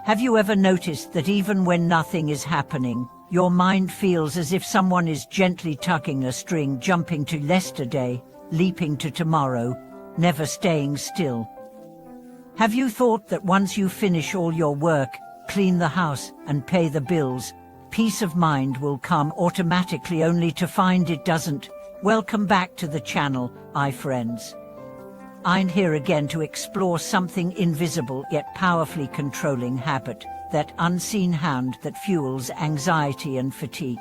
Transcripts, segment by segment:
Have you ever noticed that even when nothing is happening, your mind feels as if someone is gently tugging a string, jumping to yesterday, leaping to tomorrow, never staying still? Have you thought that once you finish all your work, clean the house, and pay the bills, peace of mind will come automatically, only to find it doesn't? Welcome back to the channel, my friends. I'm here again to explore something invisible yet powerfully controlling habit, that unseen hand that fuels anxiety and fatigue.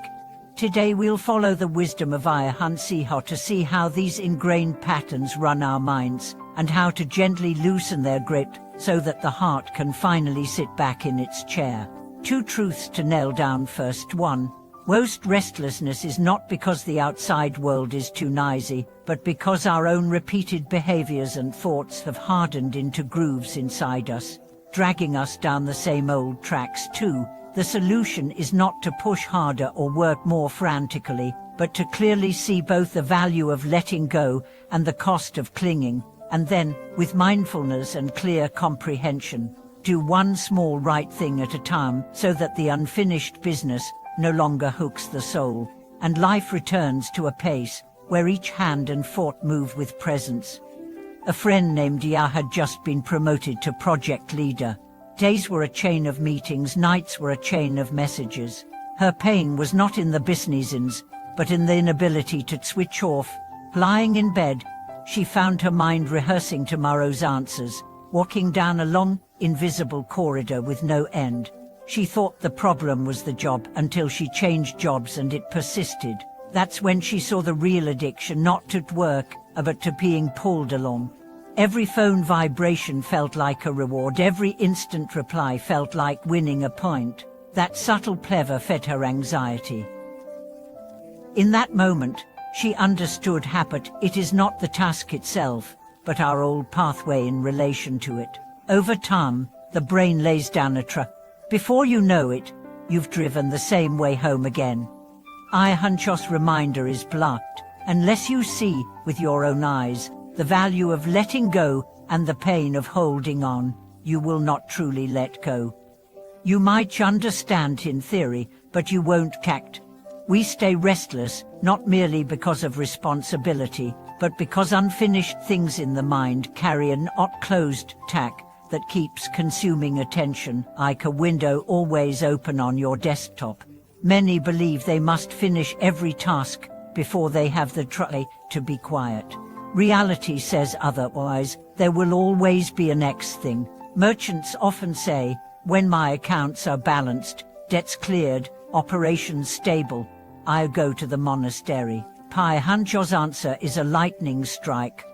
Today we'll follow the wisdom of Ayya Hunsiha to see how these ingrained patterns run our minds, and how to gently loosen their grip so that the heart can finally sit back in its chair. 2 truths to nail down. First one, most restlessness is not because the outside world is too noisy, but because our own repeated behaviors and thoughts have hardened into grooves inside us, dragging us down the same old tracks. 2, the solution is not to push harder or work more frantically, but to clearly see both the value of letting go and the cost of clinging, and then, with mindfulness and clear comprehension, do one small right thing at a time so that the unfinished business no longer hooks the soul, and life returns to a pace where each hand and foot move with presence. A friend named Ya had just been promoted to project leader. Days were a chain of meetings, nights were a chain of messages. Her pain was not in the business, but in the inability to switch off. Lying in bed, she found her mind rehearsing tomorrow's answers, walking down a long, invisible corridor with no end. She thought the problem was the job until she changed jobs and it persisted. That's when she saw the real addiction, not to work, but to being pulled along. Every phone vibration felt like a reward, every instant reply felt like winning a point. That subtle pleasure fed her anxiety. In that moment, she understood habit. It is not the task itself, but our old pathway in relation to it. Over time, the brain lays down a track. Before you know it, you've driven the same way home again. Ayya Hunsiha's reminder is blocked. Unless you see, with your own eyes, the value of letting go and the pain of holding on, you will not truly let go. You might understand in theory, but you won't act. We stay restless, not merely because of responsibility, but because unfinished things in the mind carry an closed tack that keeps consuming attention, like a window always open on your desktop. Many believe they must finish every task before they have the try to be quiet. Reality says otherwise. There will always be a next thing. Merchants often say, when my accounts are balanced, debts cleared, operations stable, I'll go to the monastery. Ayya Hunsiha's answer is a lightning strike.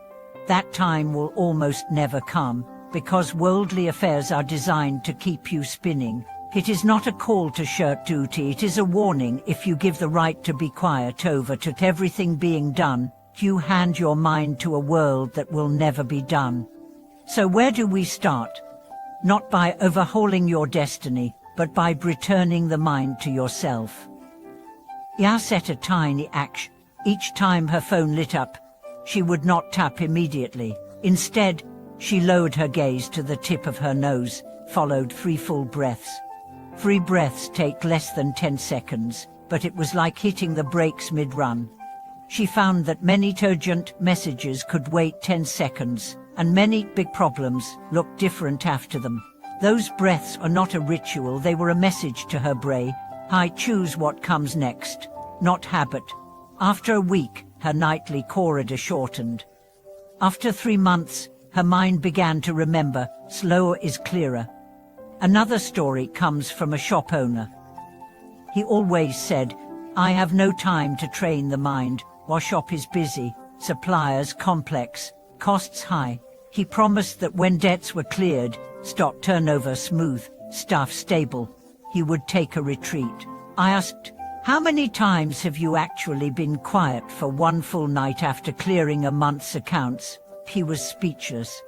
That time will almost never come, because worldly affairs are designed to keep you spinning. It is not a call to shirk duty, it is a warning. If you give the right to be quiet over to everything being done, you hand your mind to a world that will never be done. So where do we start? Not by overhauling your destiny, but by returning the mind to yourself. Ya set a tiny action. Each time her phone lit up, she would not tap immediately. Instead, she lowered her gaze to the tip of her nose, followed 3 full breaths. 3 breaths take less than 10 seconds, but it was like hitting the brakes mid-run. She found that many urgent messages could wait 10 seconds, and many big problems looked different after them. Those breaths are not a ritual, they were a message to her brain. I choose what comes next, not habit. After a week, her nightly corridor shortened. After 3 months, her mind began to remember. Slower is clearer. Another story comes from a shop owner. He always said, I have no time to train the mind. Our shop is busy, suppliers complex, costs high. He promised that when debts were cleared, stock turnover smooth, staff stable, he would take a retreat. I asked, how many times have you actually been quiet for 1 full night after clearing a month's accounts? He was speechless.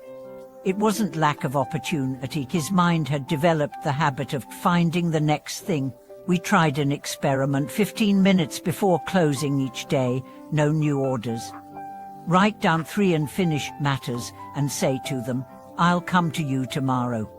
It wasn't lack of opportunity. His mind had developed the habit of finding the next thing. We tried an experiment. 15 minutes before closing each day, no new orders. Write down 3 unfinished matters and say to them, I'll come to you tomorrow.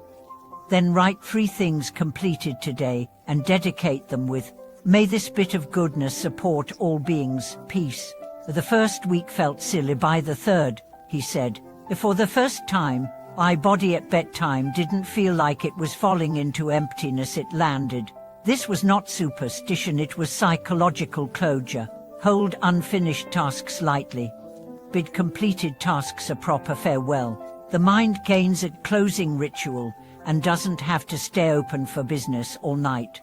Then write 3 things completed today and dedicate them with, "May this bit of goodness support all beings, peace." The first week felt silly. By the third, he said, "For the first time, my body at bedtime didn't feel like it was falling into emptiness, it landed." This was not superstition, it was psychological closure. Hold unfinished tasks lightly. Bid completed tasks a proper farewell. The mind gains a closing ritual and doesn't have to stay open for business all night.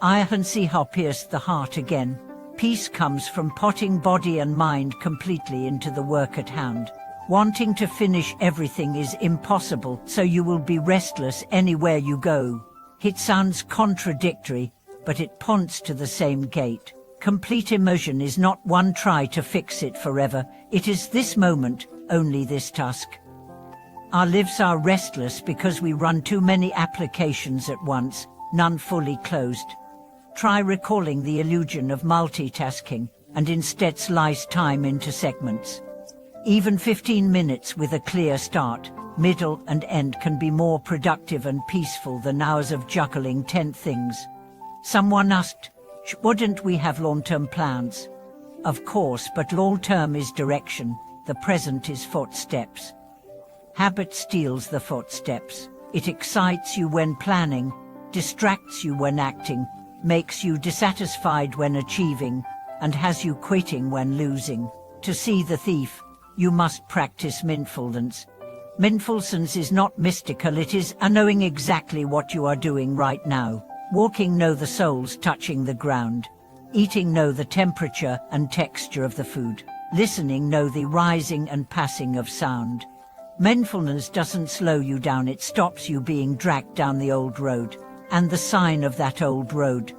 I can see how pierced the heart again. Peace comes from putting body and mind completely into the work at hand. Wanting to finish everything is impossible, so you will be restless anywhere you go. It sounds contradictory, but it points to the same gate. Complete immersion is not one try to fix it forever. It is this moment, only this task. Our lives are restless because we run too many applications at once, none fully closed. Try recalling the illusion of multitasking, and instead slice time into segments. Even 15 minutes with a clear start, middle and end can be more productive and peaceful than hours of juggling 10 things. Someone asked, "Wouldn't we have long-term plans?" Of course, but long-term is direction, the present is footsteps. Habit steals the footsteps. It excites you when planning, distracts you when acting, makes you dissatisfied when achieving, and has you quitting when losing. To see the thief, you must practice mindfulness. Mindfulness is not mystical, it is knowing exactly what you are doing right now. Walking, know the soles touching the ground. Eating, know the temperature and texture of the food. Listening, know the rising and passing of sound. Mindfulness doesn't slow you down, it stops you being dragged down the old road. And the sign of that old road.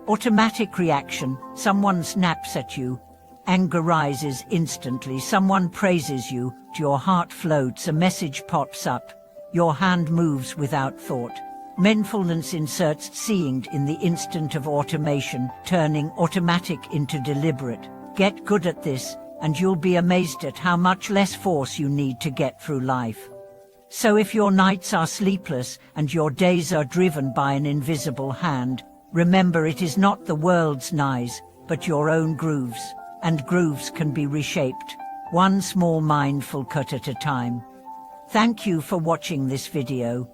Automatic reaction, someone snaps at you. Anger rises instantly, someone praises you, your heart floats, a message pops up. Your hand moves without thought. Mindfulness inserts seeing in the instant of automation, turning automatic into deliberate. Get good at this, and you'll be amazed at how much less force you need to get through life. So if your nights are sleepless and your days are driven by an invisible hand, remember it is not the world's noise, but your own grooves. And grooves can be reshaped, one small mindful cut at a time. Thank you for watching this video.